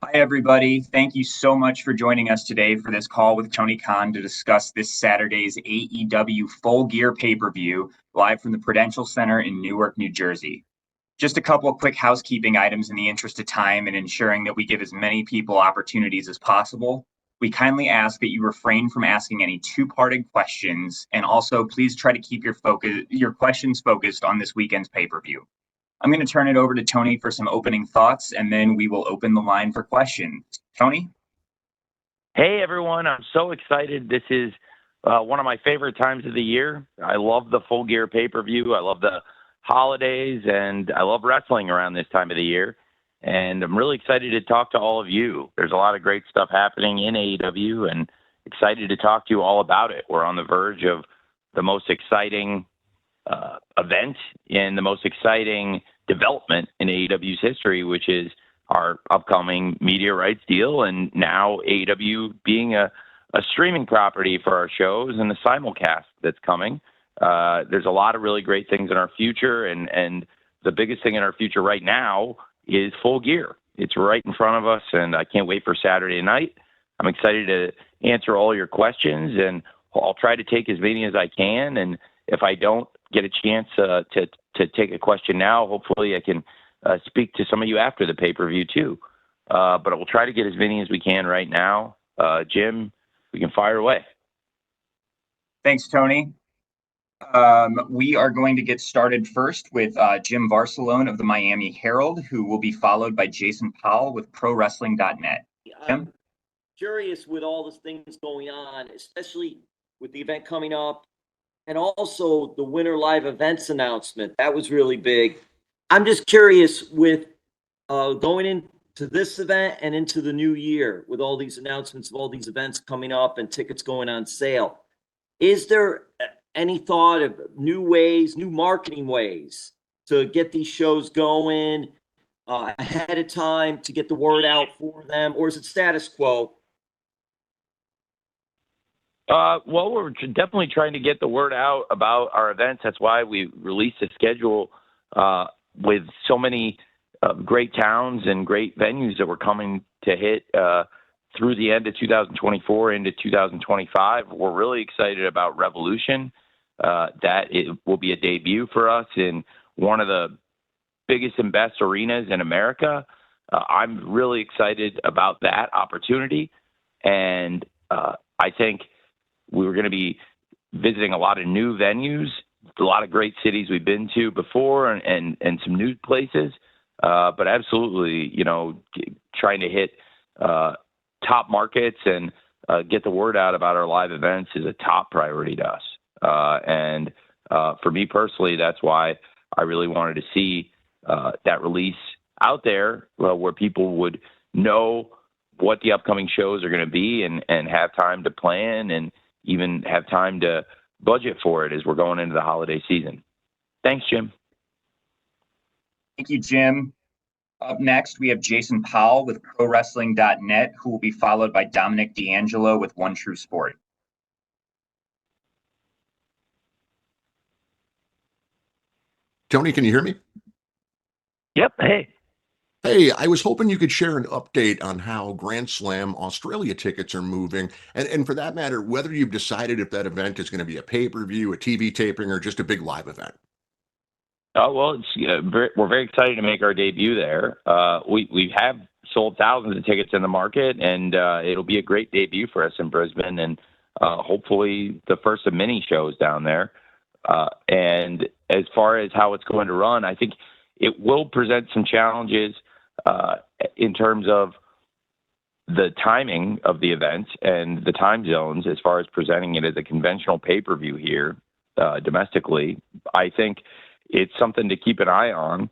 Hi, everybody. Thank you so much for joining us today for this call with Tony Khan to discuss this Saturday's AEW Full Gear pay-per-view live from the Prudential Center in Newark, New Jersey. Just a couple of quick housekeeping items in the interest of time and ensuring that we give as many people opportunities as possible. We kindly ask that you refrain from asking any two-parted questions, and also please try to keep your questions focused on this weekend's pay-per-view. I'm going to turn it over to Tony for some opening thoughts, and then we will open the line for questions. Tony? Hey, everyone. I'm so excited. This is one of my favorite times of the year. I love the Full Gear pay-per-view. I love the holidays, and I love wrestling around this time of the year. And I'm really excited to talk to all of you. There's a lot of great stuff happening in AEW, and excited to talk to you all about it. We're on the verge of the most exciting event and the most exciting development in AEW's history, which is our upcoming media rights deal, and now AEW being a streaming property for our shows and the simulcast that's coming. There's a lot of really great things in our future, and the biggest thing in our future right now is Full Gear. It's right in front of us, and I can't wait for Saturday night. I'm excited to answer all your questions, and I'll try to take as many as I can, and if I don't get a chance to take a question now, hopefully I can speak to some of you after the pay-per-view too. But we'll try to get as many as we can right now. Jim, we can fire away. Thanks, Tony. We are going to get started first with Jim Varsalone of the Miami Herald, who will be followed by Jason Powell with ProWrestling.net. I'm curious with all the things going on, especially with the event coming up, and also the Winter Live Events announcement. That was really big. I'm just curious with going into this event and into the new year with all these announcements of all these events coming up and tickets going on sale. Is there any thought of new ways, new marketing ways to get these shows going ahead of time to get the word out for them? Or is it status quo? Well, we're definitely trying to get the word out about our events. That's why we released a schedule with so many great towns and great venues that we're coming to hit through the end of 2024 into 2025. We're really excited about Revolution. That it will be a debut for us in one of the biggest and best arenas in America. I'm really excited about that opportunity. And I think we were going to be visiting a lot of new venues, a lot of great cities we've been to before, and some new places. But absolutely, trying to hit top markets and get the word out about our live events is a top priority to us. And for me personally, that's why I really wanted to see that release out there where people would know what the upcoming shows are going to be and have time to plan and even have time to budget for it as we're going into the holiday season. Thanks, Jim. Thank you, Jim. Up next, we have Jason Powell with ProWrestling.net, who will be followed by Dominic D'Angelo with One True Sport. Tony, can you hear me? Yep. Hey. Hey, I was hoping you could share an update on how Grand Slam Australia tickets are moving, and for that matter, whether you've decided if that event is going to be a pay-per-view, a TV taping, or just a big live event. Well, we're very excited to make our debut there. We have sold thousands of tickets in the market, and it'll be a great debut for us in Brisbane, and hopefully the first of many shows down there. And as far as how it's going to run, I think it will present some challenges in terms of the timing of the event and the time zones as far as presenting it as a conventional pay-per-view here domestically. I think it's something to keep an eye on.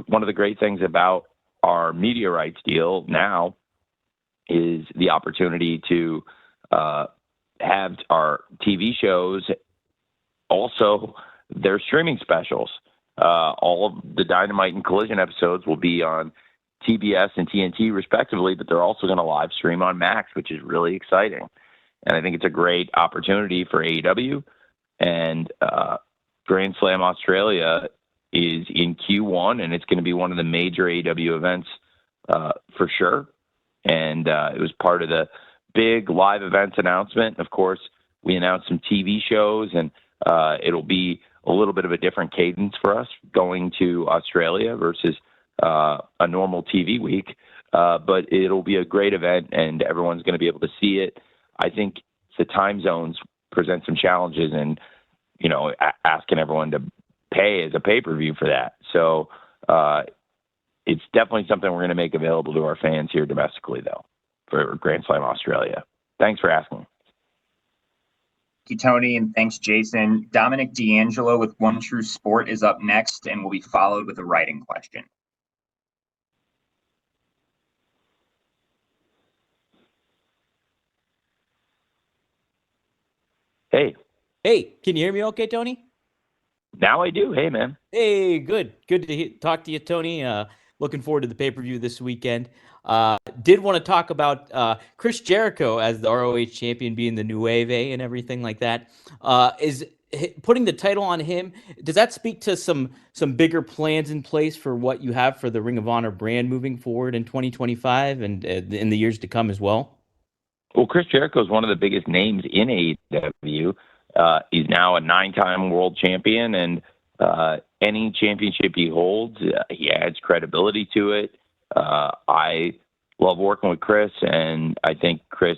One of the great things about our media rights deal now is the opportunity to have our TV shows also their streaming specials. All of the Dynamite and Collision episodes will be on TBS and TNT respectively, but they're also going to live stream on Max, which is really exciting. And I think it's a great opportunity for AEW. And Grand Slam Australia is in Q1, and it's going to be one of the major AEW events for sure. And it was part of the big live events announcement. Of course, we announced some TV shows, and it'll be a little bit of a different cadence for us going to Australia versus a normal TV week. But it'll be a great event, and everyone's going to be able to see it. I think the time zones present some challenges, and asking everyone to pay as a pay-per-view for that. So it's definitely something we're going to make available to our fans here domestically, though, for Grand Slam Australia. Thanks for asking. Thank you, Tony, and thanks, Jason. Dominic D'Angelo with One True Sport is up next and will be followed with a writing question. Hey. Hey, can you hear me okay, Tony? Now I do. Hey, man. Hey, good. Good to talk to you, Tony. Looking forward to the pay-per-view this weekend. Did want to talk about Chris Jericho as the ROH champion being the Nueve and everything like that. Is putting the title on him, does that speak to some bigger plans in place for what you have for the Ring of Honor brand moving forward in 2025 and in the years to come as well? Well, Chris Jericho is one of the biggest names in AEW. He's now a 9-time world champion, and any championship he holds, he adds credibility to it. I love working with Chris, and I think Chris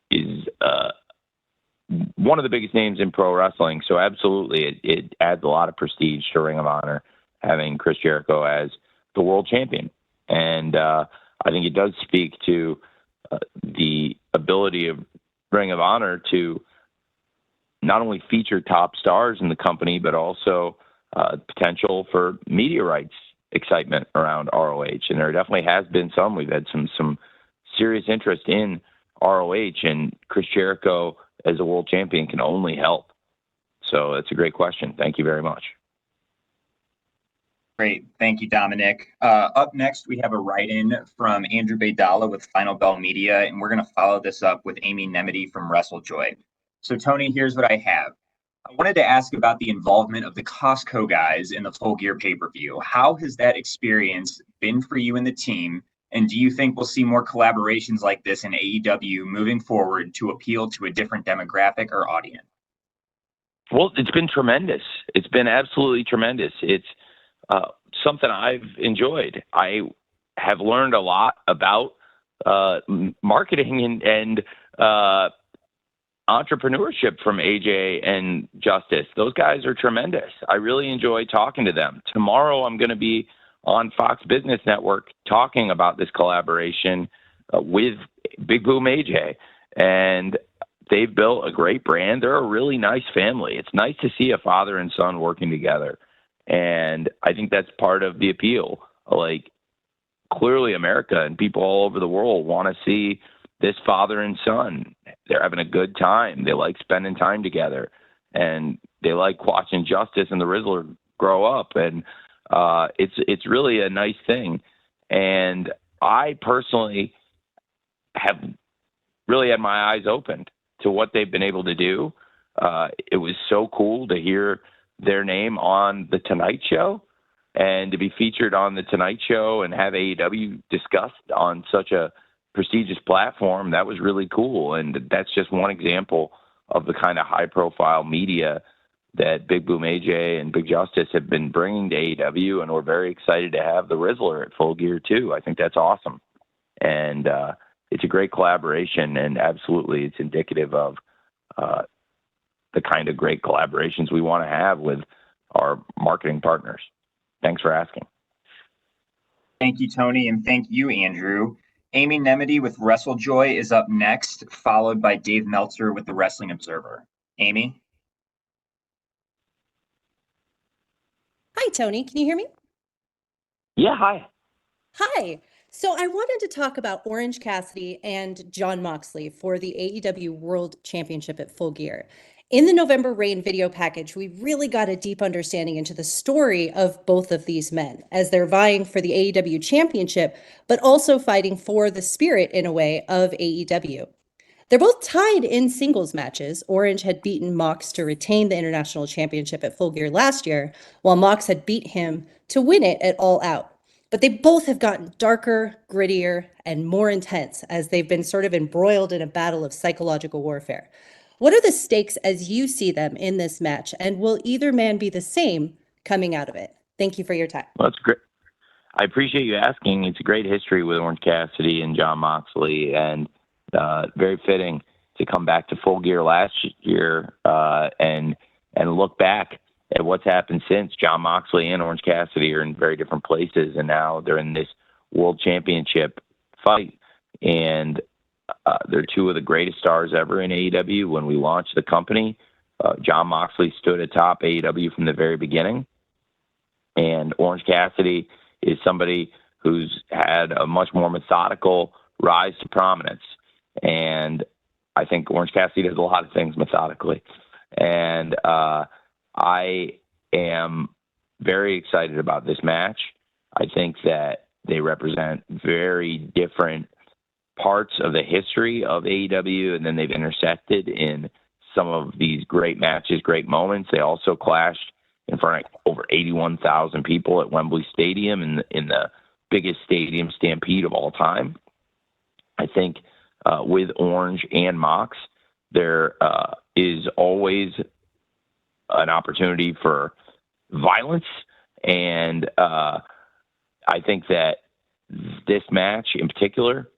is one of the biggest names in pro wrestling. So absolutely, it adds a lot of prestige to Ring of Honor having Chris Jericho as the world champion. And I think it does speak to the ability of Ring of Honor to not only feature top stars in the company, but also potential for media rights excitement around ROH. And there definitely has been some. We've had some serious interest in ROH, and Chris Jericho as a world champion can only help. So that's a great question. Thank you very much. Great. Thank you, Dominic. Up next, we have a write-in from Andrew Baydala with Final Bell Media, and we're going to follow this up with Amy Nemedy from WrestleJoy. So, Tony, here's what I have. I wanted to ask about the involvement of the Costco guys in the Full Gear pay-per-view. How has that experience been for you and the team? And do you think we'll see more collaborations like this in AEW moving forward to appeal to a different demographic or audience? Well, it's been tremendous. It's been absolutely tremendous. It's something I've enjoyed. I have learned a lot about marketing and entrepreneurship from AJ and Justice. Those guys are tremendous. I really enjoy talking to them. Tomorrow, I'm going to be on Fox Business Network talking about this collaboration with Big Boom AJ. And they've built a great brand. They're a really nice family. It's nice to see a father and son working together. And I think that's part of the appeal. Like, clearly America and people all over the world want to see this father and son. They're having a good time. They like spending time together, and they like watching Justice and the Rizzler grow up. And it's really a nice thing. And I personally have really had my eyes opened to what they've been able to do. It was so cool to hear their name on The Tonight Show and to be featured on The Tonight Show and have AEW discussed on such a prestigious platform. That was really cool. And that's just one example of the kind of high profile media that Big Boom AJ and Big Justice have been bringing to AEW. And we're very excited to have the Rizzler at Full Gear too. I think that's awesome. And it's a great collaboration, and absolutely it's indicative of the kind of great collaborations we want to have with our marketing partners. Thanks for asking. Thank you, Tony, and thank you, Andrew. Amy Nemedy with WrestleJoy is up next, followed by Dave Meltzer with the Wrestling Observer. Amy? Hi, Tony. Can you hear me? Yeah, hi. Hi. So I wanted to talk about Orange Cassidy and Jon Moxley for the AEW World Championship at Full Gear. In the November Rain video package, we really got a deep understanding into the story of both of these men as they're vying for the AEW Championship, but also fighting for the spirit, in a way, of AEW. They're both tied in singles matches. Orange had beaten Mox to retain the International Championship at Full Gear last year, while Mox had beat him to win it at All Out. but they both have gotten darker, grittier, and more intense as they've been sort of embroiled in a battle of psychological warfare. What are the stakes as you see them in this match, and will either man be the same coming out of it? Thank you for your time. Well, that's great. I appreciate you asking. It's a great history with Orange Cassidy and Jon Moxley, and very fitting to come back to Full Gear last year and look back at what's happened since. Jon Moxley and Orange Cassidy are in very different places, and now they're in this World Championship fight. And they're two of the greatest stars ever in AEW. When we launched the company, Jon Moxley stood atop AEW from the very beginning, and Orange Cassidy is somebody who's had a much more methodical rise to prominence. And I think Orange Cassidy does a lot of things methodically. And I am very excited about this match. I think that they represent very different parts of the history of AEW, and then they've intersected in some of these great matches, great moments. They also clashed in front of over 81,000 people at Wembley Stadium in the biggest stadium stampede of all time. I think with Orange and Mox, there is always an opportunity for violence, and I think that this match in particular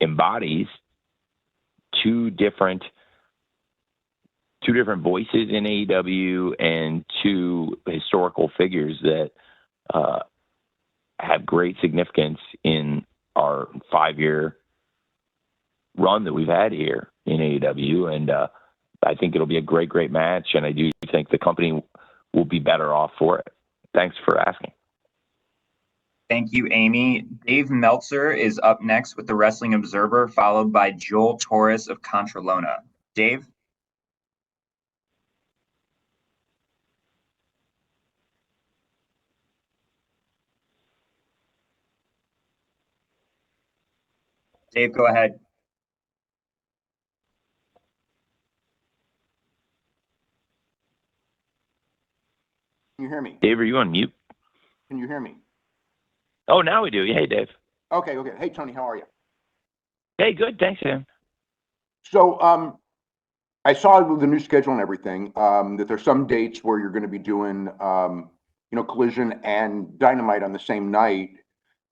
embodies two different voices in AEW and two historical figures that have great significance in our 5-year run that we've had here in AEW. And I think it'll be a great, great match. And I do think the company will be better off for it. Thanks for asking. Thank you, Amy. Dave Meltzer is up next with the Wrestling Observer, followed by Joel Torres of Contralona. Dave? Dave, go ahead. Can you hear me? Dave, are you on mute? Can you hear me? Oh, now we do. Hey, Dave. Okay. Hey, Tony, how are you? Hey, good. Thanks, Sam. So, I saw the new schedule and everything, that there's some dates where you're going to be doing, Collision and Dynamite on the same night.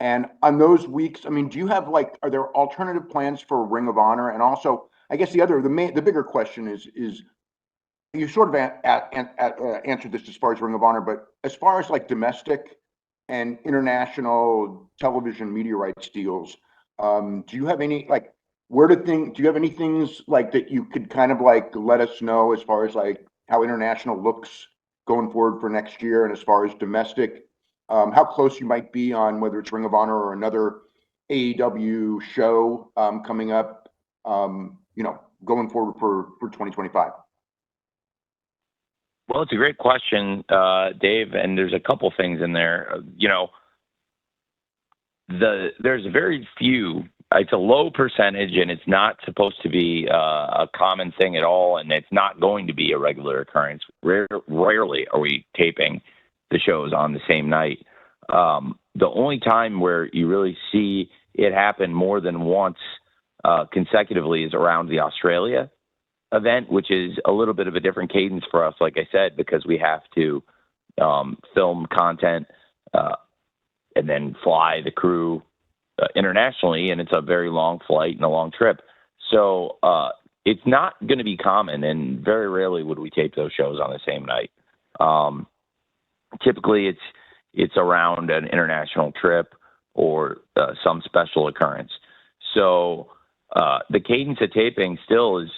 And on those weeks, I mean, do you have are there alternative plans for Ring of Honor? And also, I guess the bigger question is you sort of answered this as far as Ring of Honor, but as far as domestic and international television media rights deals, do you have any do you have any things that you could kind of let us know as far as how international looks going forward for next year, and as far as domestic, how close you might be on whether it's Ring of Honor or another AEW show coming up, going forward for 2025? Well, it's a great question, Dave, and there's a couple things in there. There's very few. It's a low percentage, and it's not supposed to be a common thing at all, and it's not going to be a regular occurrence. Rarely are we taping the shows on the same night. The only time where you really see it happen more than once consecutively is around the Australia event, which is a little bit of a different cadence for us, like I said, because we have to film content and then fly the crew internationally, and it's a very long flight and a long trip. So it's not going to be common, and very rarely would we tape those shows on the same night. Typically, it's around an international trip or some special occurrence. So the cadence of taping still is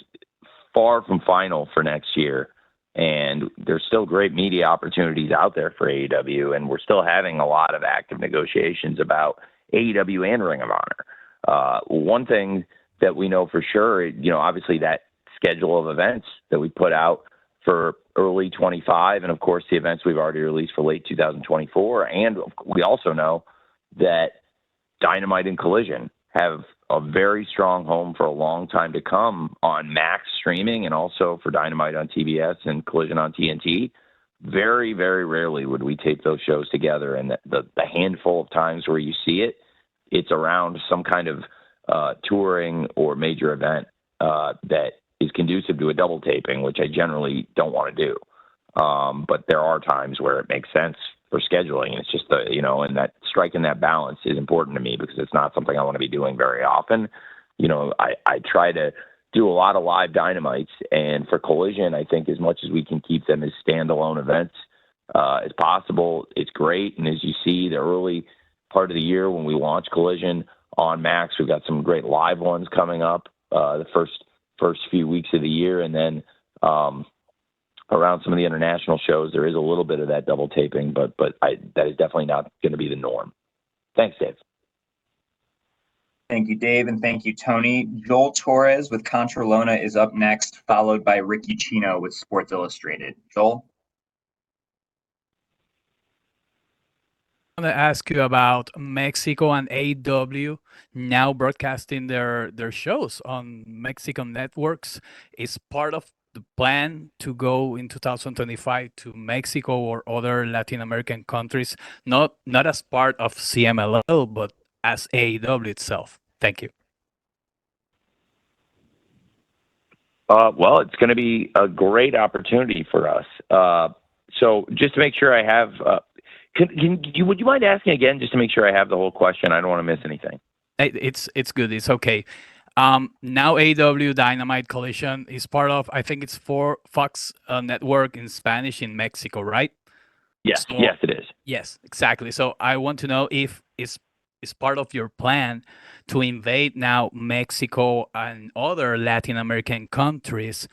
far from final for next year, and there's still great media opportunities out there for AEW, and we're still having a lot of active negotiations about AEW and Ring of Honor. One thing that we know for sure, obviously that schedule of events that we put out for early 25, and of course the events we've already released for late 2024, and we also know that Dynamite and Collision have a very strong home for a long time to come on Max streaming, and also for Dynamite on TBS and Collision on TNT. very, very rarely would we tape those shows together. And the handful of times where you see it, it's around some kind of touring or major event that is conducive to a double taping, which I generally don't want to do. But there are times where it makes sense for scheduling. It's just and that striking that balance is important to me because it's not something I want to be doing very often. I try to do a lot of live dynamites, and for Collision, I think as much as we can keep them as standalone events as possible, it's great. And as you see, the early part of the year when we launch Collision on Max, we've got some great live ones coming up the first few weeks of the year, and then around some of the international shows, there is a little bit of that double taping, but that is definitely not going to be the norm. Thanks, Dave. Thank you, Dave, and thank you, Tony. Joel Torres with Contralona is up next, followed by Ricky Chino with Sports Illustrated. Joel? I want to ask you about Mexico and AEW now broadcasting their shows on Mexican networks. Is part of the plan to go in 2025 to Mexico or other Latin American countries, not as part of CMLL, but as AEW itself? Thank you. Well, it's going to be a great opportunity for us. So just to make sure I have, would you mind asking again, just to make sure I have the whole question? I don't want to miss anything. It's good. It's okay. Now AEW Dynamite Collision is part of, I think it's for Fox Network in Spanish in Mexico, right? Yes, yes, it is. Yes, exactly. So I want to know if it's part of your plan to invade now Mexico and other Latin American countries,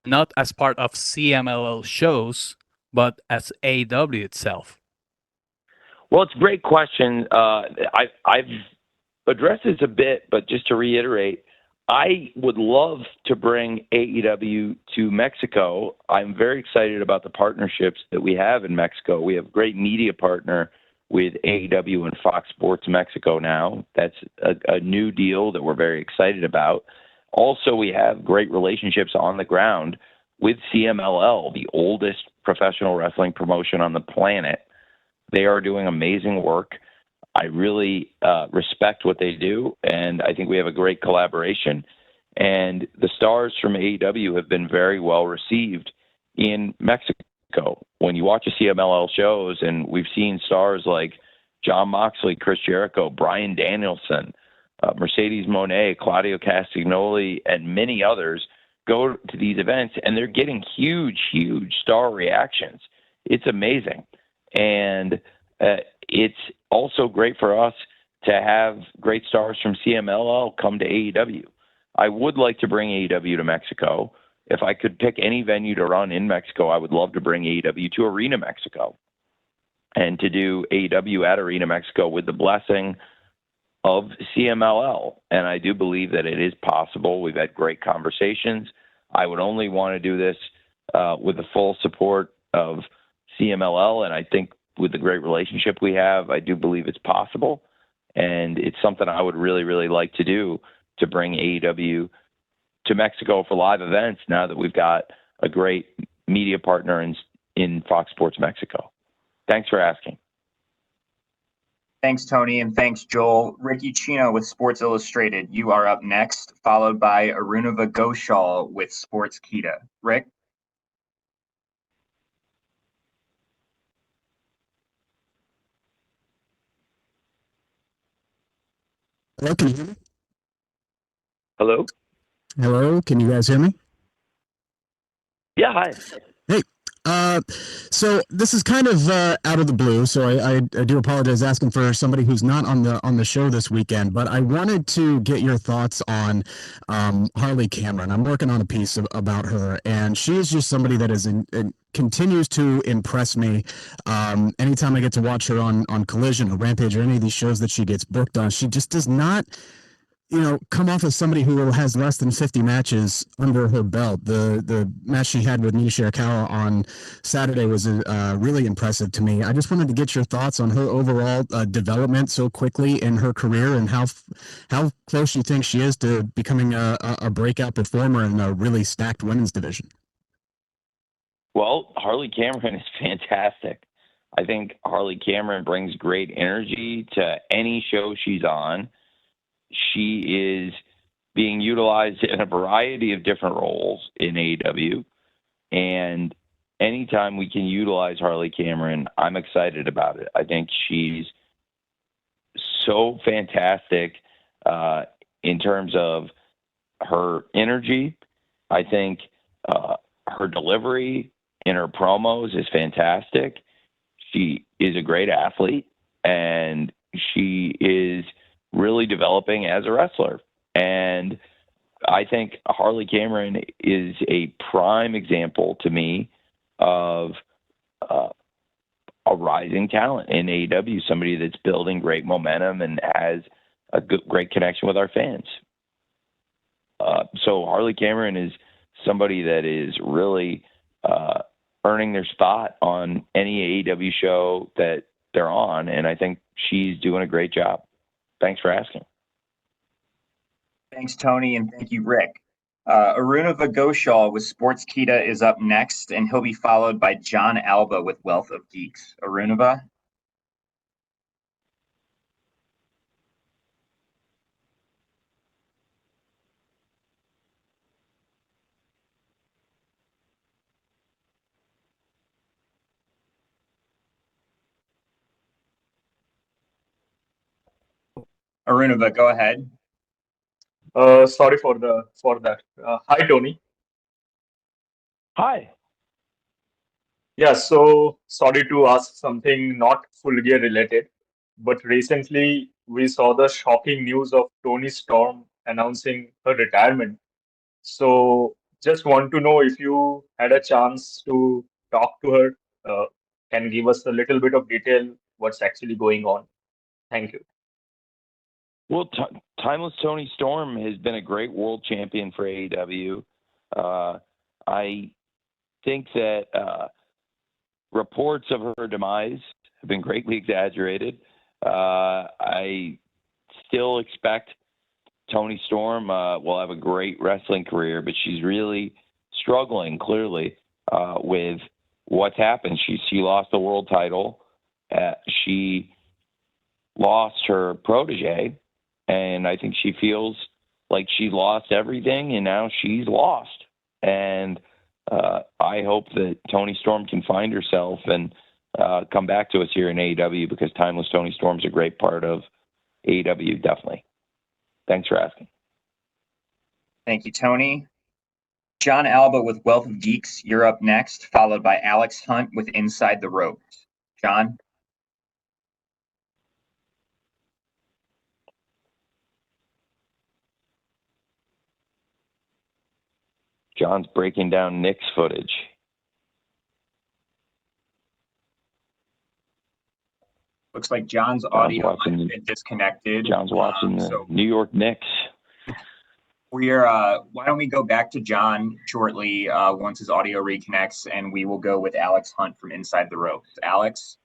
not as part of CMLL shows, but as AEW itself. Well, it's a great question. I've addressed this a bit, but just to reiterate, I would love to bring AEW to Mexico. I'm very excited about the partnerships that we have in Mexico. We have a great media partner with AEW and Fox Sports Mexico now. That's a new deal that we're very excited about. Also, we have great relationships on the ground with CMLL, the oldest professional wrestling promotion on the planet. They are doing amazing work. I really respect what they do, and I think we have a great collaboration. And the stars from AEW have been very well received in Mexico. When you watch a CMLL shows, and we've seen stars like Jon Moxley, Chris Jericho, Bryan Danielson, Mercedes Moné, Claudio Castagnoli, and many others go to these events, and they're getting huge, huge star reactions. It's amazing. And it's also great for us to have great stars from CMLL come to AEW. I would like to bring AEW to Mexico. If I could pick any venue to run in Mexico, I would love to bring AEW to Arena Mexico and to do AEW at Arena Mexico with the blessing of CMLL. And I do believe that it is possible. We've had great conversations. I would only want to do this with the full support of CMLL. And I think with the great relationship we have, I do believe it's possible. And it's something I would really, really like to do, to bring AEW to Mexico for live events now that we've got a great media partner in Fox Sports Mexico. Thanks for asking. Thanks, Tony, and thanks, Joel. Ricky Chino with Sports Illustrated, you are up next, followed by Arunava Ghoshal with Sports Kita. Rick? Hello, can you hear me? Hello? Hello, can you guys hear me? Yeah, hi. Hey, so this is kind of out of the blue, so I do apologize asking for somebody who's not on the show this weekend, but I wanted to get your thoughts on Harley Cameron. I'm working on a piece about her, and she is just somebody that is continues to impress me. Anytime I get to watch her on Collision or Rampage or any of these shows that she gets booked on, she just does not, come off as somebody who has less than 50 matches under her belt. The match she had with Mina Shirakawa on Saturday was really impressive to me. I just wanted to get your thoughts on her overall development so quickly in her career, and how close you think she is to becoming a breakout performer in a really stacked women's division. Well, Harley Cameron is fantastic. I think Harley Cameron brings great energy to any show she's on. She is being utilized in a variety of different roles in AEW. And anytime we can utilize Harley Cameron, I'm excited about it. I think she's so fantastic in terms of her energy. I think her delivery in her promos is fantastic. She is a great athlete, and she is really developing as a wrestler. And I think Harley Cameron is a prime example to me of a rising talent in AEW, somebody that's building great momentum and has a great connection with our fans. So Harley Cameron is somebody that is really earning their spot on any AEW show that they're on, and I think she's doing a great job. Thanks for asking. Thanks, Tony, and thank you, Rick. Arunava Ghoshal with Sportskeeda is up next, and he'll be followed by John Alba with Wealth of Geeks. Arunava? Arunava, go ahead. Sorry for that. Hi, Tony. Hi. Yeah, so sorry to ask something not Full Gear related, but recently we saw the shocking news of Tony Storm announcing her retirement. So just want to know if you had a chance to talk to her, can give us a little bit of detail what's actually going on. Thank you. Well, Timeless Tony Storm has been a great world champion for AEW. I think that reports of her demise have been greatly exaggerated. I still expect Tony Storm will have a great wrestling career, but she's really struggling clearly with what's happened. She lost the world title. She lost her protege, and I think she feels like she lost everything, and now she's lost. And I hope that Tony Storm can find herself and come back to us here in AEW, because Timeless Tony Storm's a great part of AEW, definitely. Thanks for asking. Thank you, Tony. John Alba with Wealth of Geeks, you're up next, followed by Alex Hunt with Inside the Ropes. John? John's breaking down Nick's footage. Looks like John's audio might have been disconnected. John's watching the New York Knicks. Why don't we go back to John shortly once his audio reconnects, and we will go with Alex Hunt from Inside the Ropes. Alex?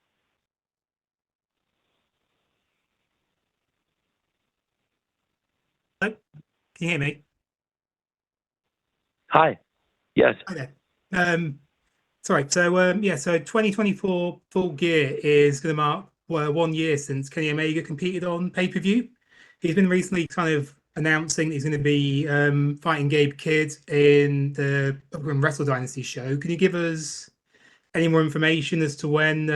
Hello? Can you hear me? Hi. Yes. Hi there. Sorry. So 2024 Full Gear is going to mark 1 year since Kenny Omega competed on pay-per-view. He's been recently kind of announcing that he's going to be fighting Gabe Kidd in the upcoming Wrestle Dynasty show. Can you give us any more information as to when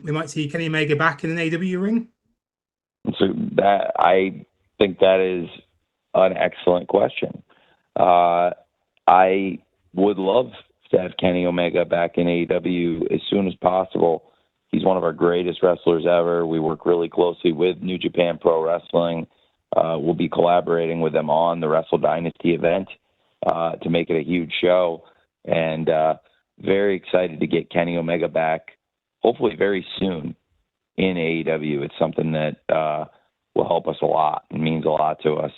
we might see Kenny Omega back in an AEW ring? So I think that is an excellent question. I would love to have Kenny Omega back in AEW as soon as possible. He's one of our greatest wrestlers ever. We work really closely with New Japan Pro Wrestling. We'll be collaborating with them on the Wrestle Dynasty event to make it a huge show. And very excited to get Kenny Omega back, hopefully very soon in AEW. It's something that will help us a lot. It means a lot to us.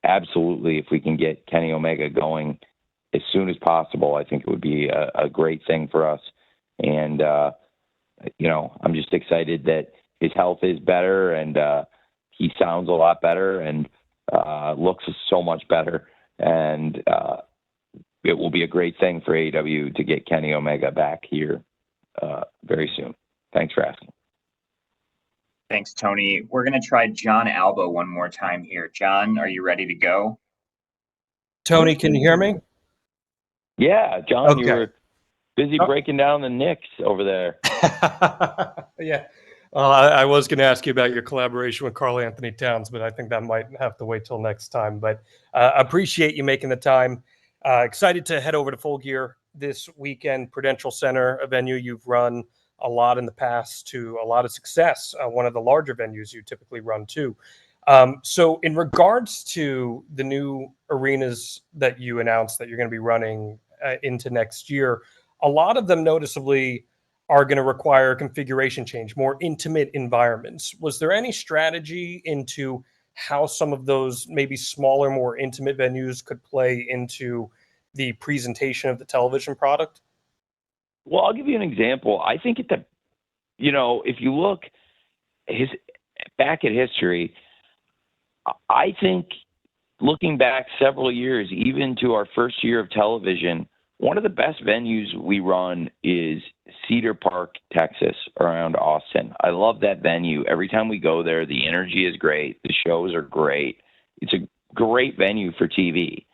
Absolutely, if we can get Kenny Omega going as soon as possible, I think it would be a great thing for us. And, I'm just excited that his health is better, and he sounds a lot better, and looks so much better. And it will be a great thing for AEW to get Kenny Omega back here very soon. Thanks for asking. Thanks, Tony. We're going to try John Alba one more time here. John, are you ready to go? Tony, can you hear me? Yeah, John, you Okay. were busy breaking down the Knicks over there. Yeah. I was going to ask you about your collaboration with Karl Anthony Towns, but I think that might have to wait till next time. But appreciate you making the time. Excited to head over to Full Gear this weekend. Prudential Center, a venue you've run a lot in the past to a lot of success, one of the larger venues you typically run too. So in regards to the new arenas that you announced that you're going to be running into next year, a lot of them noticeably are going to require a configuration change, more intimate environments. Was there any strategy into how some of those maybe smaller, more intimate venues could play into the presentation of the television product? Well, I'll give you an example. I think if you look back at history, I think looking back several years, even to our first year of television, one of the best venues we run is Cedar Park, Texas, around Austin. I love that venue. Every time we go there, the energy is great. The shows are great. It's a great venue for TV.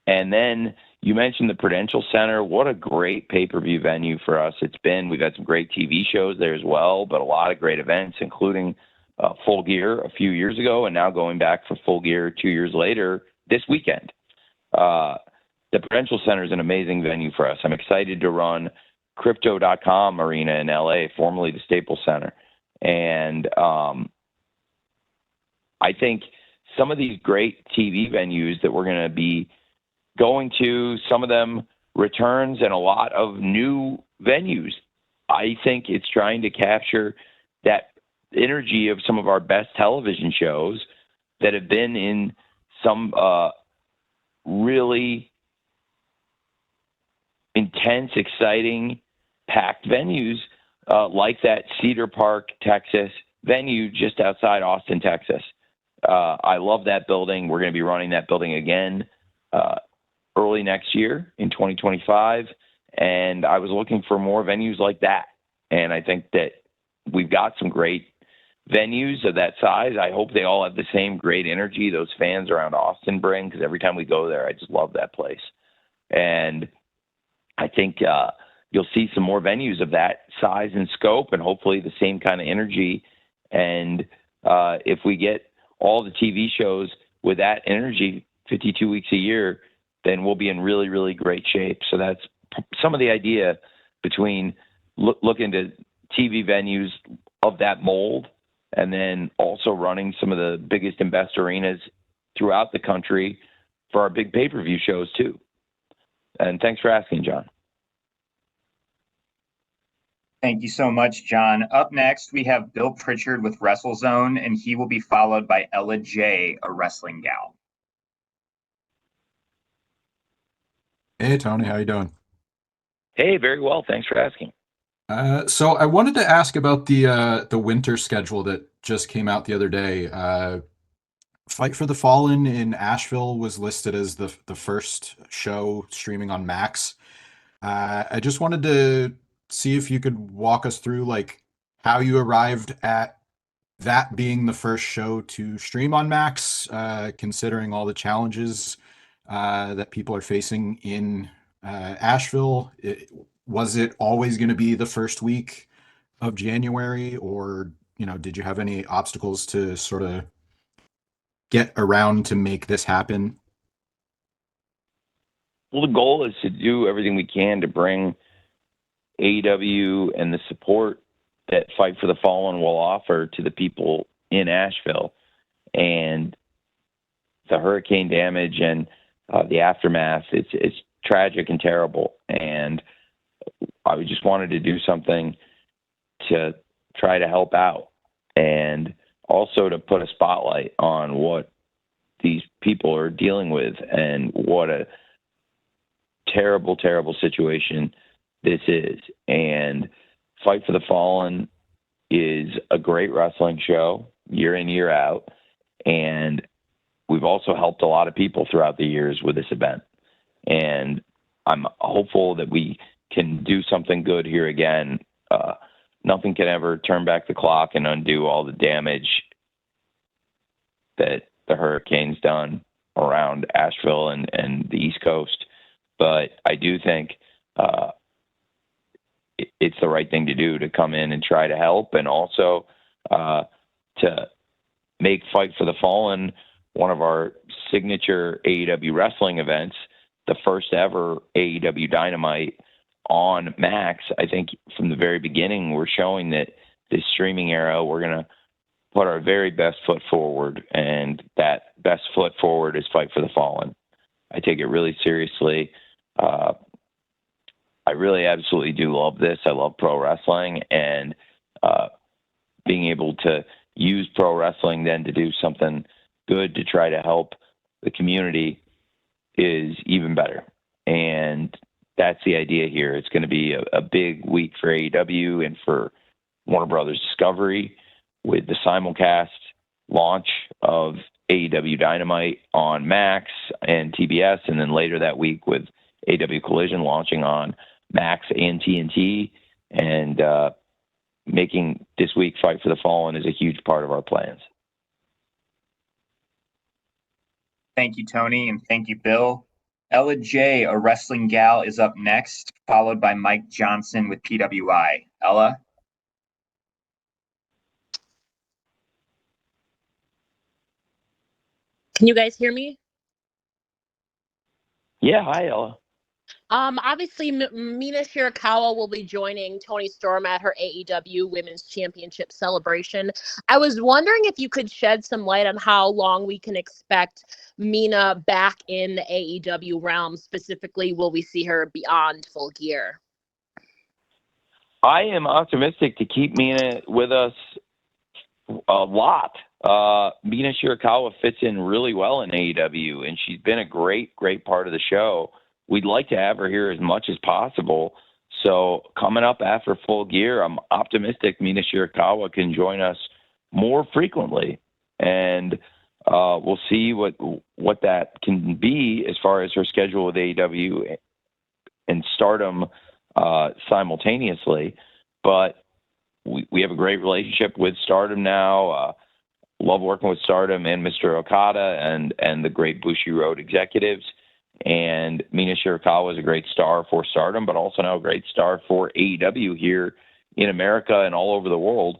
And then you mentioned the Prudential Center. What a great pay-per-view venue for us it's been. We've had some great TV shows there as well, but a lot of great events, including Full Gear a few years ago, and now going back for Full Gear 2 years later this weekend. The Prudential Center is an amazing venue for us. I'm excited to run Crypto.com Arena in LA, formerly the Staples Center. And I think some of these great TV venues that we're going to be going to, some of them returns and a lot of new venues. I think it's trying to capture that energy of some of our best television shows that have been in some really intense, exciting, packed venues like that Cedar Park, Texas venue just outside Austin, Texas. I love that building. We're going to be running that building again early next year in 2025. And I was looking for more venues like that. And I think that we've got some great venues of that size. I hope they all have the same great energy those fans around Austin bring, because every time we go there, I just love that place. And I think you'll see some more venues of that size and scope, and hopefully the same kind of energy. And if we get all the TV shows with that energy 52 weeks a year, then we'll be in really, really great shape. So that's some of the idea between looking to TV venues of that mold, and then also running some of the biggest and best arenas throughout the country for our big pay-per-view shows too. And thanks for asking, John. Thank you so much, John. Up next, we have Bill Pritchard with WrestleZone, and he will be followed by Ella J, a wrestling gal. Hey, Tony, how you doing? Hey, very well. Thanks for asking. So I wanted to ask about the winter schedule that just came out the other day. Fight for the Fallen in Asheville was listed as the first show streaming on Max. I just wanted to see if you could walk us through like how you arrived at that being the first show to stream on Max, considering all the challenges that people are facing in Asheville. Was it always going to be the first week of January, or did you have any obstacles to sort of get around to make this happen? Well, the goal is to do everything we can to bring AEW and the support that Fight for the Fallen will offer to the people in Asheville. And the hurricane damage and the aftermath, it's tragic and terrible. And I just wanted to do something to try to help out, and also to put a spotlight on what these people are dealing with and what a terrible, terrible situation this is. And Fight for the Fallen is a great wrestling show year in, year out. And we've also helped a lot of people throughout the years with this event. And I'm hopeful that we can do something good here again. Nothing can ever turn back the clock and undo all the damage that the hurricane's done around Asheville and the East Coast. But I do think it's the right thing to do, to come in and try to help, and also to make Fight for the Fallen one of our signature AEW wrestling events, the first ever AEW Dynamite on Max. I think from the very beginning, we're showing that this streaming era, we're going to put our very best foot forward, and that best foot forward is Fight for the Fallen. I take it really seriously. I really absolutely do love this. I love pro wrestling, and being able to use pro wrestling then to do something good to try to help the community is even better. And that's the idea here. It's going to be a big week for AEW and for Warner Brothers Discovery, with the simulcast launch of AEW Dynamite on Max and TBS, and then later that week with AEW Collision launching on Max and TNT, and making this week Fight for the Fallen is a huge part of our plans. Thank you, Tony, and thank you, Bill. Ella J, a wrestling gal, is up next, followed by Mike Johnson with PWI. Ella? Can you guys hear me? Yeah, hi, Ella. Obviously, Mina Shirakawa will be joining Toni Storm at her AEW Women's Championship celebration. I was wondering if you could shed some light on how long we can expect Mina back in the AEW realm. Specifically, will we see her beyond Full Gear? I am optimistic to keep Mina with us a lot. Mina Shirakawa fits in really well in AEW, and she's been a great part of the show. We'd like to have her here as much as possible. So coming up after Full Gear, I'm optimistic Mina Shirakawa can join us more frequently, and we'll see what that can be as far as her schedule with AEW and Stardom simultaneously. But we have a great relationship with Stardom now. Love working with Stardom and Mr. Okada and the great Bushi Road executives. And Mina Shirakawa is a great star for Stardom, but also now a great star for AEW here in America and all over the world.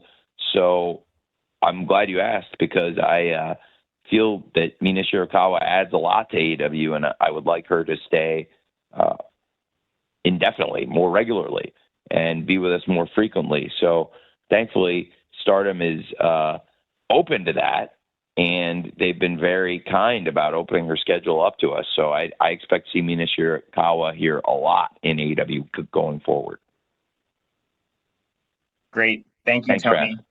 So I'm glad you asked, because I feel that Mina Shirakawa adds a lot to AEW, and I would like her to stay indefinitely, more regularly, and be with us more frequently. So thankfully, Stardom is open to that, and they've been very kind about opening her schedule up to us. So I expect to see Mina Shirakawa here a lot in AEW going forward. Great. Thank you, Thanks, Tony. Brad.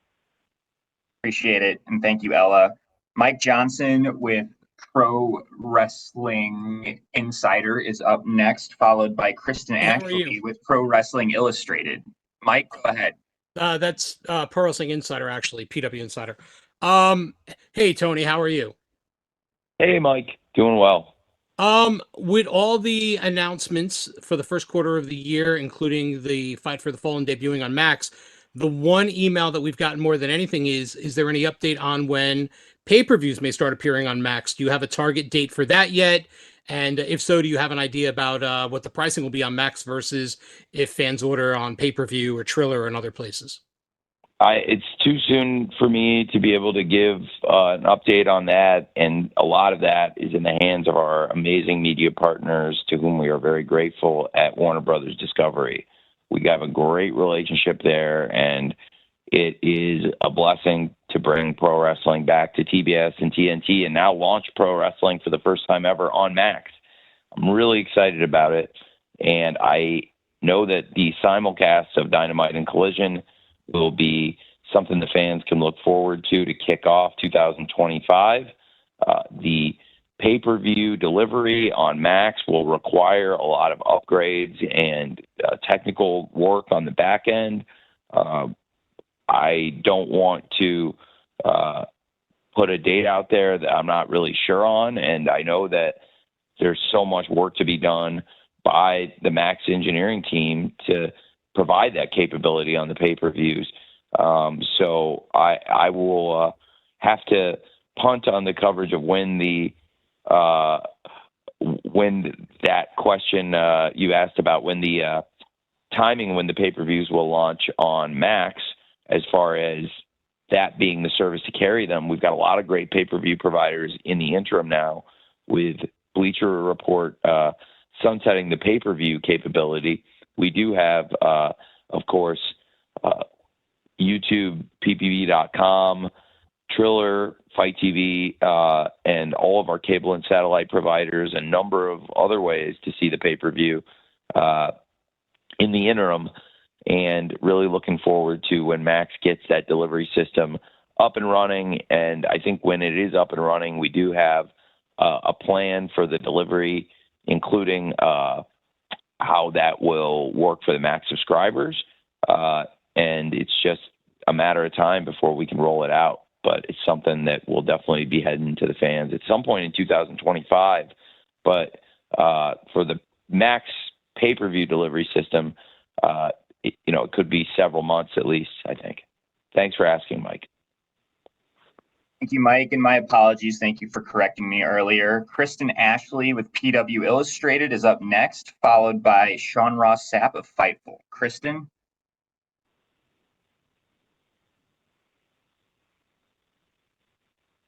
Appreciate it. And thank you, Ella. Mike Johnson with Pro Wrestling Insider is up next, followed by Kristen How are Ashley you? with Pro Wrestling Illustrated. Mike, go ahead. That's Pro Wrestling Insider, actually, PW Insider. Hey, Tony, how are you? Hey, Mike. Doing well. With all the announcements for the first quarter of the year, including the Fight for the Fallen debuting on Max, the one email that we've gotten more than anything is there any update on when pay-per-views may start appearing on Max? Do you have a target date for that yet? And if so, do you have an idea about what the pricing will be on Max versus if fans order on pay-per-view or Triller and other places? It's too soon for me to be able to give an update on that, and a lot of that is in the hands of our amazing media partners, to whom we are very grateful at Warner Brothers Discovery. We have a great relationship there, and it is a blessing to bring pro wrestling back to TBS and TNT, and now launch pro wrestling for the first time ever on Max. I'm really excited about it, and I know that the simulcast of Dynamite and Collision will be something the fans can look forward to kick off 2025. The pay-per-view delivery on Max will require a lot of upgrades and technical work on the back end. I don't want to put a date out there that I'm not really sure on, and I know that there's so much work to be done by the Max engineering team to provide that capability on the pay-per-views. So I will have to punt on the coverage of when that question you asked about when the timing when the pay-per-views will launch on Max, as far as that being the service to carry them. We've got a lot of great pay-per-view providers in the interim now, with Bleacher Report sunsetting the pay-per-view capability. We do have, of course, YouTube, PPV.com, Triller, Fight TV, and all of our cable and satellite providers, a number of other ways to see the pay-per-view in the interim, and really looking forward to when Max gets that delivery system up and running. And I think when it is up and running, we do have a plan for the delivery, including how that will work for the Max subscribers. And it's just a matter of time before we can roll it out. But it's something that will definitely be heading to the fans at some point in 2025. But for the Max pay-per-view delivery system, it could be several months at least, I think. Thanks for asking, Mike. Thank you, Mike, and my apologies. Thank you for correcting me earlier. Kristen Ashley with PW Illustrated is up next, followed by Sean Ross Sapp of Fightful. Kristen?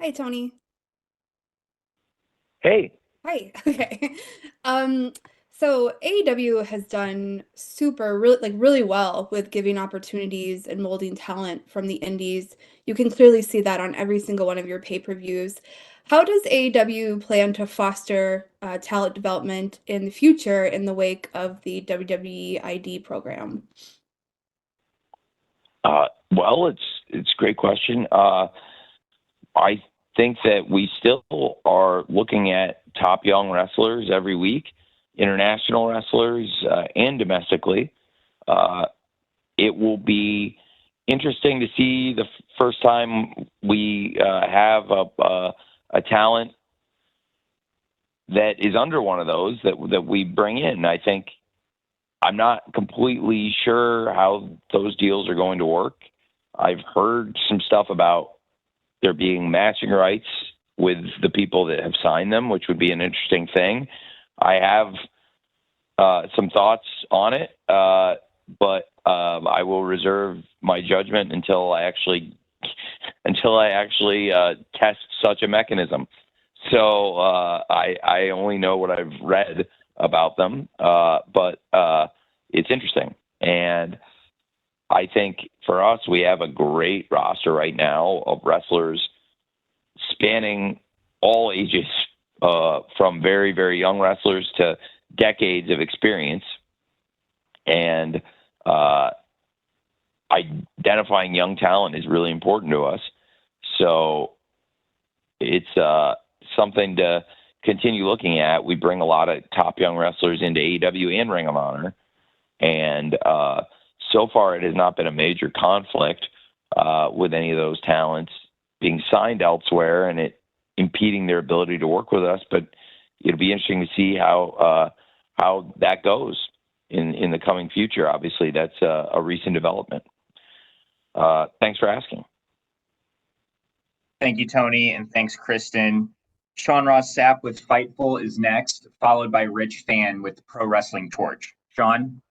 Hi, Tony. Hey. Hi. Okay. So AEW has done really well with giving opportunities and molding talent from the indies. You can clearly see that on every single one of your pay-per-views. How does AEW plan to foster talent development in the future in the wake of the WWE ID program? Well, it's a great question. I think that we still are looking at top young wrestlers every week, international wrestlers and domestically. It will be interesting to see the first time we have a talent that is under one of those that we bring in. I think I'm not completely sure how those deals are going to work. I've heard some stuff about there being matching rights with the people that have signed them, which would be an interesting thing. I have some thoughts on it, but I will reserve my judgment until I actually test such a mechanism. So I only know what I've read about them, but it's interesting. And I think for us, we have a great roster right now of wrestlers spanning all ages, from very, very young wrestlers to decades of experience. And identifying young talent is really important to us. So it's something to continue looking at. We bring a lot of top young wrestlers into AEW and Ring of Honor. And so far, it has not been a major conflict with any of those talents being signed elsewhere and it impeding their ability to work with us. But it'll be interesting to see how that goes in the coming future. Obviously, that's a recent development. Thanks for asking. Thank you, Tony, and thanks, Kristen. Sean Ross Sapp with Fightful is next, followed by Rich Fan with Pro Wrestling Torch. Sean?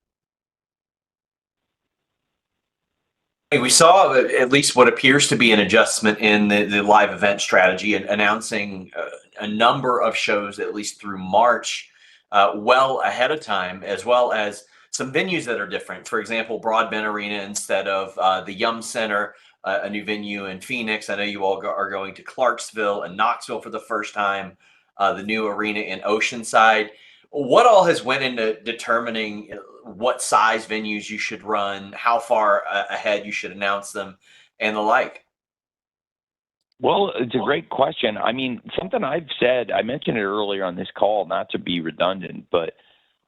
We saw at least what appears to be an adjustment in the live event strategy, and announcing a number of shows, at least through March, well ahead of time, as well as some venues that are different. For example, Broadbent Arena instead of the Yum Center, a new venue in Phoenix. I know you all are going to Clarksville and Knoxville for the first time, the new arena in Oceanside. What all has went into determining what size venues you should run, how far ahead you should announce them, and the like? Well, it's a great question. I mean, something I've said, I mentioned it earlier on this call, not to be redundant, but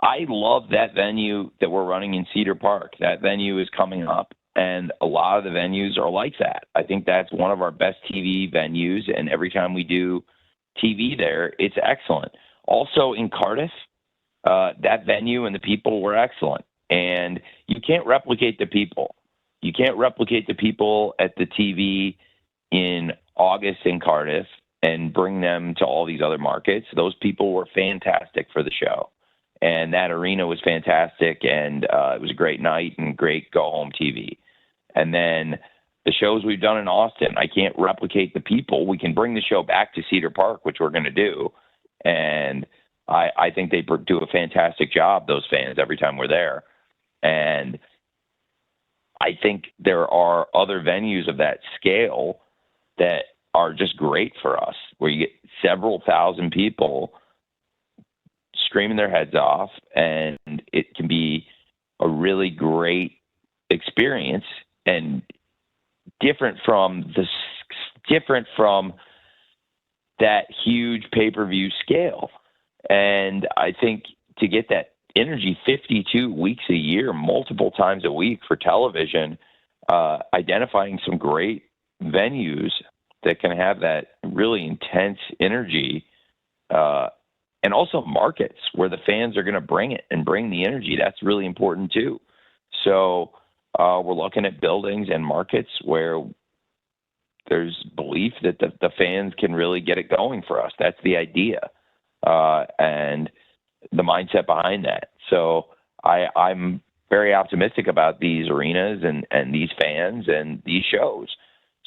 I love that venue that we're running in Cedar Park. That venue is coming up, and a lot of the venues are like that. I think that's one of our best TV venues, and every time we do TV there, it's excellent. Also in Cardiff, that venue and the people were excellent. And you can't replicate the people. You can't replicate the people at the TV in August in Cardiff and bring them to all these other markets. Those people were fantastic for the show. And that arena was fantastic, and it was a great night and great go-home TV. And then the shows we've done in Austin, I can't replicate the people. We can bring the show back to Cedar Park, which we're going to do. And I think they do a fantastic job, those fans, every time we're there. And I think there are other venues of that scale that are just great for us, where you get several thousand people screaming their heads off, and it can be a really great experience and different from that huge pay-per-view scale. And I think to get that energy 52 weeks a year, multiple times a week for television, identifying some great venues that can have that really intense energy, and also markets where the fans are going to bring it and bring the energy. That's really important too. So we're looking at buildings and markets where there's belief that the fans can really get it going for us. That's the idea, and the mindset behind that. So I'm very optimistic about these arenas and these fans and these shows.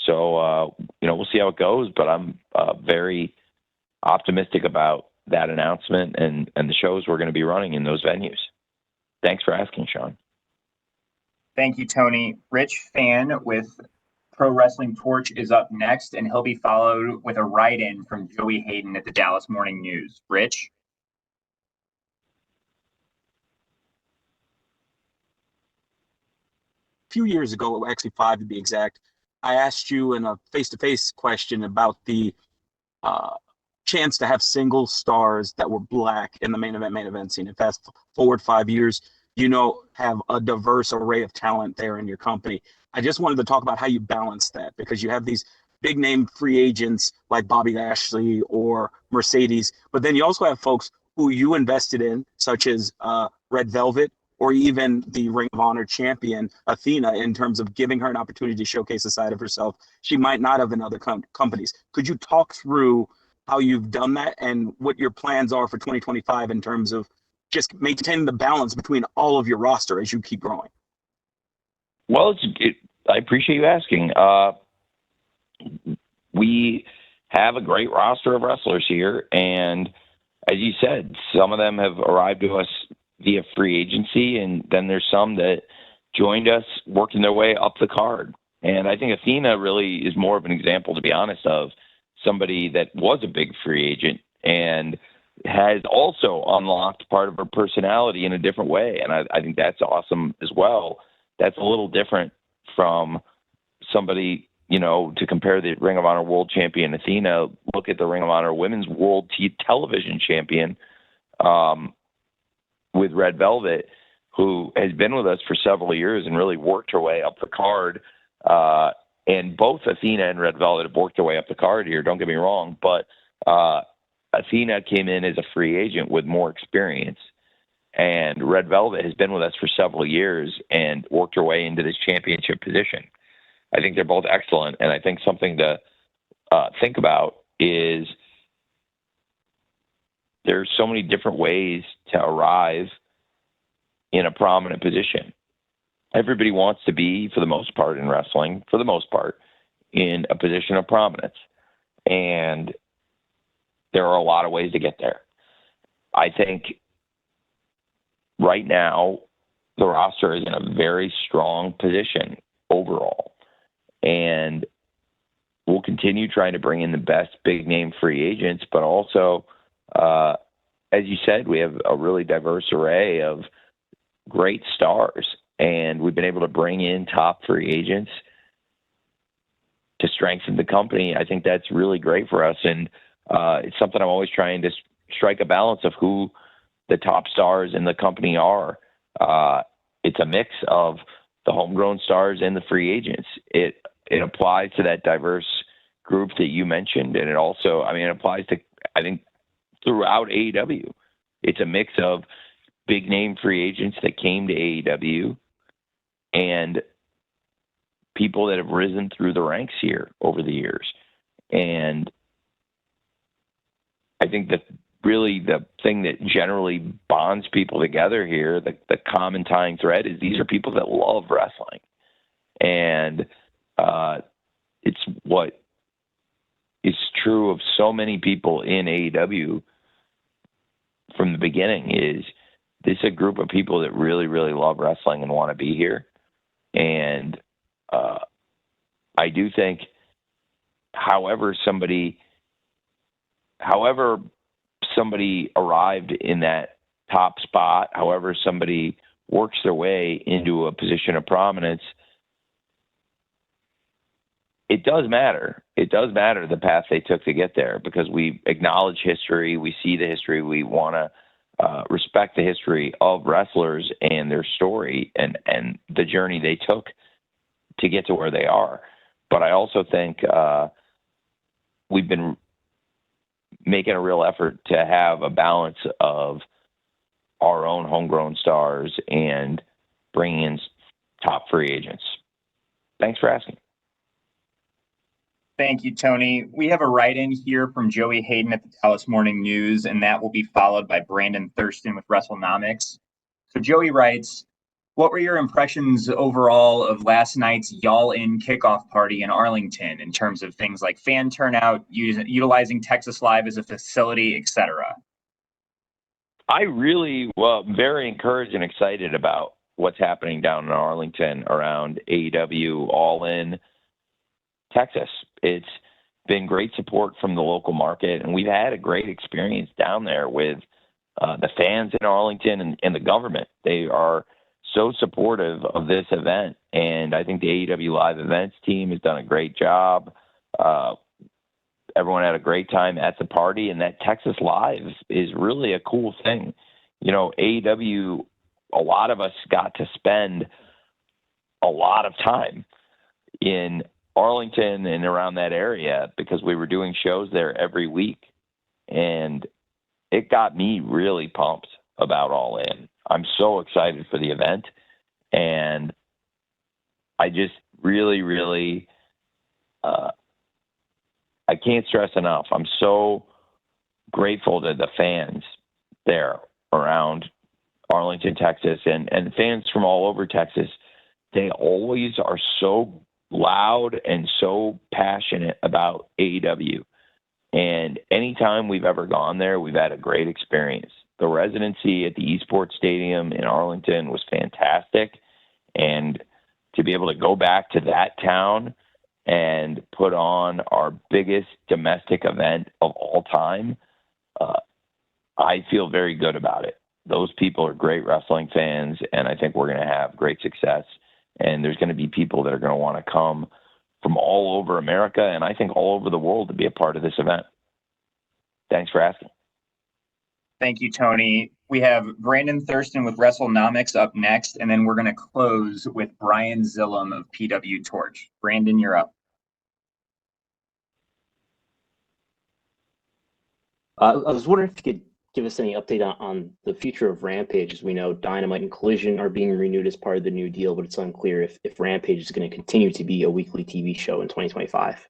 So, we'll see how it goes, but I'm very optimistic about that announcement and the shows we're going to be running in those venues. Thanks for asking, Sean. Thank you, Tony. Rich Fan with Pro Wrestling Torch is up next, and he'll be followed with a write-in from Joey Hayden at the Dallas Morning News. Rich? A few years ago, actually 5 to be exact, I asked you in a face-to-face question about the chance to have single stars that were black in the main event scene. And fast forward 5 years, have a diverse array of talent there in your company. I just wanted to talk about how you balance that, because you have these big name free agents like Bobby Lashley or Mercedes, but then you also have folks who you invested in, such as Red Velvet, or even the Ring of Honor champion, Athena, in terms of giving her an opportunity to showcase a side of herself she might not have in other companies. Could you talk through how you've done that and what your plans are for 2025 in terms of just maintaining the balance between all of your roster as you keep growing? Well, I appreciate you asking. We have a great roster of wrestlers here, and as you said, some of them have arrived to us via free agency, and then there's some that joined us working their way up the card. And I think Athena really is more of an example, to be honest, of somebody that was a big free agent and has also unlocked part of her personality in a different way. And I think that's awesome as well. That's a little different from somebody, to compare the Ring of Honor World Champion Athena. Look at the Ring of Honor Women's World Television Champion, with Red Velvet, who has been with us for several years and really worked her way up the card. And both Athena and Red Velvet have worked their way up the card here, don't get me wrong, but Athena came in as a free agent with more experience, and Red Velvet has been with us for several years and worked her way into this championship position. I think they're both excellent, and I think something to think about is there's so many different ways to arrive in a prominent position. Everybody wants to be, for the most part in wrestling, in a position of prominence. And there are a lot of ways to get there. I think right now the roster is in a very strong position overall. And we'll continue trying to bring in the best big name free agents, but also, as you said, we have a really diverse array of great stars, and we've been able to bring in top free agents to strengthen the company. I think that's really great for us, and it's something I'm always trying to strike a balance of who the top stars in the company are. It's a mix of the homegrown stars and the free agents. It applies to that diverse group that you mentioned, and it applies to, I think, throughout AEW. It's a mix of big name free agents that came to AEW and people that have risen through the ranks here over the years. And I think that really the thing that generally bonds people together here, the common tying thread, is these are people that love wrestling. And it's what is true of so many people in AEW from the beginning, is this is a group of people that really, really love wrestling and want to be here. And I do think however somebody arrived in that top spot, however somebody works their way into a position of prominence, it does matter. It does matter the path they took to get there, because we acknowledge history, we see the history, we want to respect the history of wrestlers and their story and the journey they took to get to where they are. But I also think we've been making a real effort to have a balance of our own homegrown stars and bringing in top free agents. Thanks for asking. Thank you, Tony. We have a write-in here from Joey Hayden at the Dallas Morning News, and that will be followed by Brandon Thurston with WrestleNomics. So Joey writes, what were your impressions overall of last night's Y'all In kickoff party in Arlington in terms of things like fan turnout, utilizing Texas Live as a facility, etc.? I really very encouraged and excited about what's happening down in Arlington around AEW All In Texas. It's been great support from the local market, and we've had a great experience down there with the fans in Arlington and the government. They are so supportive of this event, and I think the AEW Live Events team has done a great job. Everyone had a great time at the party, and that Texas Live is really a cool thing. You know, AEW, a lot of us got to spend a lot of time in Arlington and around that area because we were doing shows there every week, and it got me really pumped about All In. I'm so excited for the event, and I just really I can't stress enough, I'm so grateful to the fans there around Arlington, Texas, and fans from all over Texas. They always are so loud and so passionate about AEW. And anytime we've ever gone there, we've had a great experience. The residency at the Esports Stadium in Arlington was fantastic. And to be able to go back to that town and put on our biggest domestic event of all time, I feel very good about it. Those people are great wrestling fans, and I think we're going to have great success. And there's going to be people that are going to want to come from all over America, and I think all over the world, to be a part of this event. Thanks for asking. Thank you, Tony. We have Brandon Thurston with WrestleNomics up next, and then we're going to close with Brian Zillum of PW Torch. Brandon, you're up. I was wondering if you could give us any update on the future of Rampage. As we know, Dynamite and Collision are being renewed as part of the new deal, but it's unclear if Rampage is going to continue to be a weekly TV show in 2025.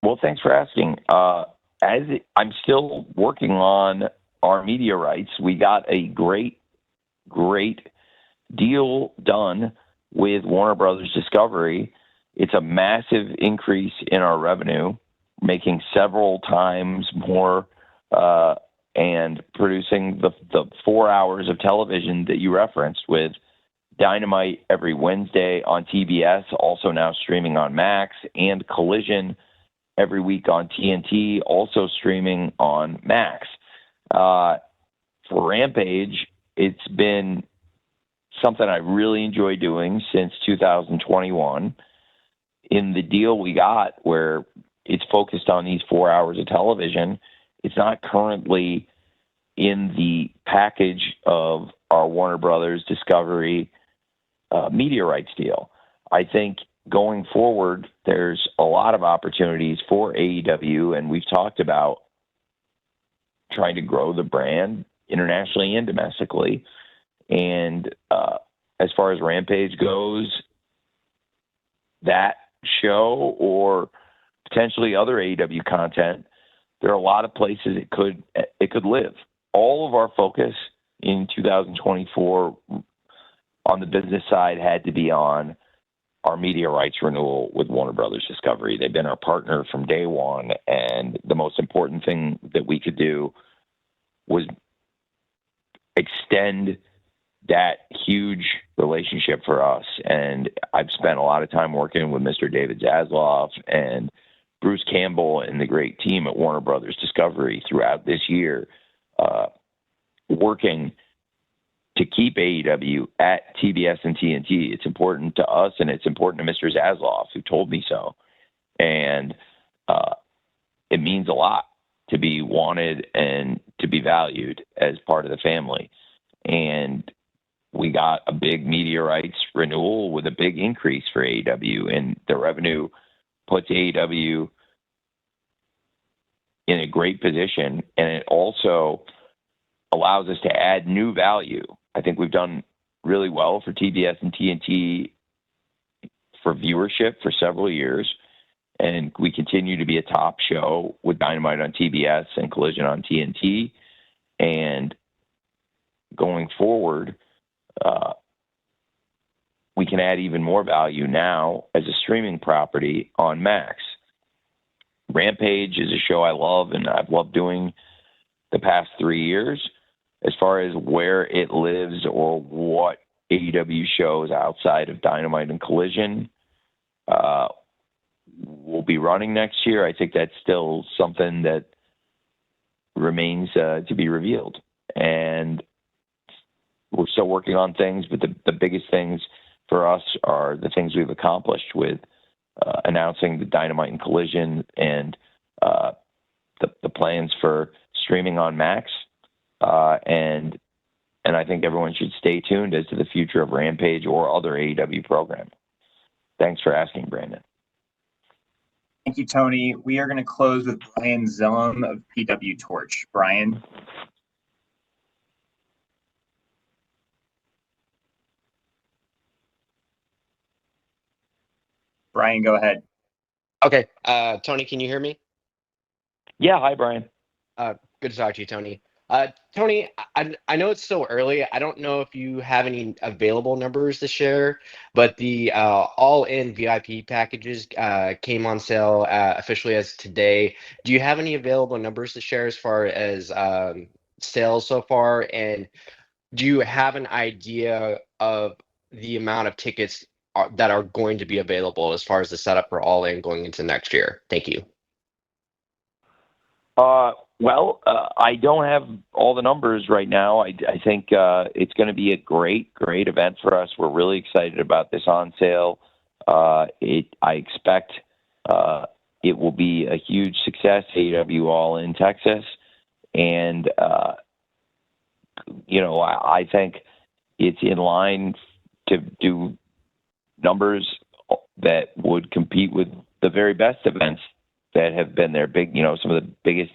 Well, thanks for asking. I'm still working on our media rights. We got a great deal done with Warner Brothers Discovery. It's a massive increase in our revenue, making several times more and producing the 4 hours of television that you referenced, with Dynamite every Wednesday on TBS, also now streaming on Max, and Collision every week on TNT, also streaming on Max. For Rampage, it's been something I really enjoy doing since 2021. In the deal we got, where it's focused on these 4 hours of television, it's not currently in the package of our Warner Brothers Discovery media rights deal. I think going forward, there's a lot of opportunities for AEW, and we've talked about trying to grow the brand internationally and domestically. And as far as Rampage goes, that show or potentially other AEW content, there are a lot of places it could live. All of our focus in 2024 on the business side had to be on our media rights renewal with Warner Brothers Discovery. They've been our partner from day one, and the most important thing that we could do was extend that huge relationship for us. And I've spent a lot of time working with Mr. David Zaslav and Bruce Campbell and the great team at Warner Brothers Discovery throughout this year, working to keep AEW at TBS and TNT. It's important to us, and it's important to Mr. Zaslav, who told me so. And it means a lot to be wanted and to be valued as part of the family. And we got a big media rights renewal with a big increase for AEW, and the revenue puts AEW in a great position, and it also allows us to add new value. I think we've done really well for TBS and TNT for viewership for several years, and we continue to be a top show with Dynamite on TBS and Collision on TNT. And going forward, we can add even more value now as a streaming property on Max. Rampage is a show I love, and I've loved doing the past 3 years. As far as where it lives or what AEW shows outside of Dynamite and Collision will be running next year, I think that's still something that remains to be revealed. And we're still working on things, but the biggest things for us are the things we've accomplished with announcing the Dynamite and Collision and the plans for streaming on Max. And I think everyone should stay tuned as to the future of Rampage or other AEW program. Thanks for asking, Brandon. Thank you, Tony. We are going to close with Brian Zillum of PW Torch. Brian. Brian, go ahead. Okay. Tony, can you hear me? Yeah. Hi, Brian. Good to talk to you, Tony. Tony, I know it's still early. I don't know if you have any available numbers to share, but the all-in VIP packages came on sale officially as today. Do you have any available numbers to share as far as sales so far? And do you have an idea of the amount of tickets that are going to be available as far as the setup for all-in going into next year? Thank you. Well, I don't have all the numbers right now. I think it's going to be a great event for us. We're really excited about this on sale. I expect it will be a huge success, AEW All in Texas. And, I think it's in line to do numbers that would compete with the very best events that have been there. Some of the biggest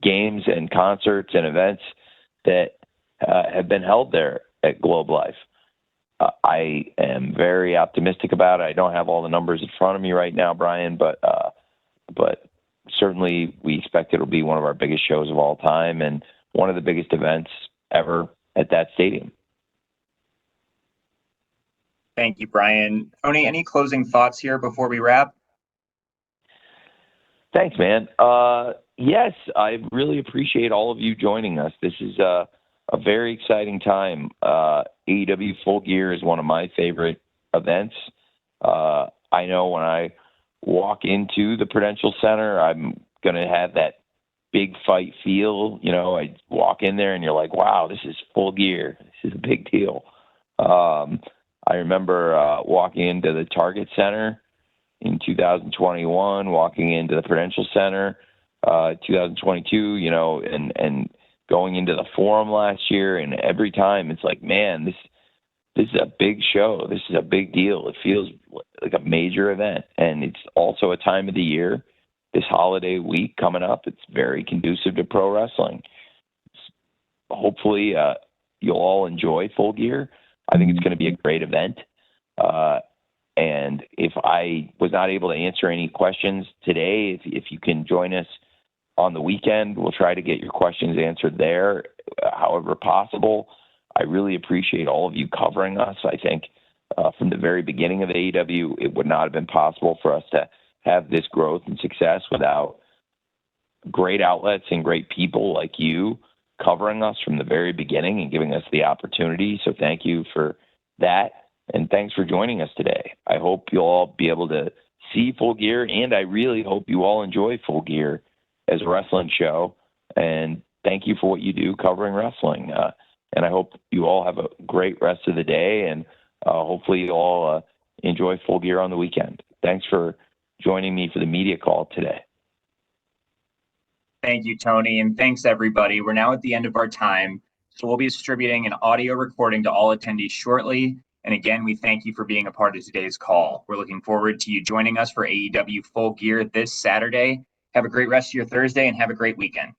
games and concerts and events that have been held there at Globe Life. I am very optimistic about it. I don't have all the numbers in front of me right now, Brian, but certainly we expect it'll be one of our biggest shows of all time and one of the biggest events ever at that stadium. Thank you, Brian. Tony, any closing thoughts here before we wrap? Thanks, man. Yes, I really appreciate all of you joining us. This is a very exciting time. AEW Full Gear is one of my favorite events. I know when I walk into the Prudential Center, I'm going to have that big fight feel. I walk in there and you're like, wow, this is Full Gear. This is a big deal. I remember walking into the Target Center in 2021, walking into the Prudential Center 2022, and going into the Forum last year, and every time it's like, man, this is a big show. This is a big deal. It feels like a major event, and it's also a time of the year, this holiday week coming up, it's very conducive to pro wrestling. hopefully you'll all enjoy Full Gear. I think it's going to be a great event. And if I was not able to answer any questions today, if you can join us on the weekend, we'll try to get your questions answered there, however possible. I really appreciate all of you covering us. I think from the very beginning of AEW, it would not have been possible for us to have this growth and success without great outlets and great people like you covering us from the very beginning and giving us the opportunity. So thank you for that. And thanks for joining us today. I hope you'll all be able to see Full Gear, and I really hope you all enjoy Full Gear as a wrestling show. And thank you for what you do covering wrestling. And I hope you all have a great rest of the day, and hopefully you all enjoy Full Gear on the weekend. Thanks for joining me for the media call today. Thank you, Tony, and thanks everybody. We're now at the end of our time, so we'll be distributing an audio recording to all attendees shortly. And again, we thank you for being a part of today's call. We're looking forward to you joining us for AEW Full Gear this Saturday. Have a great rest of your Thursday and have a great weekend.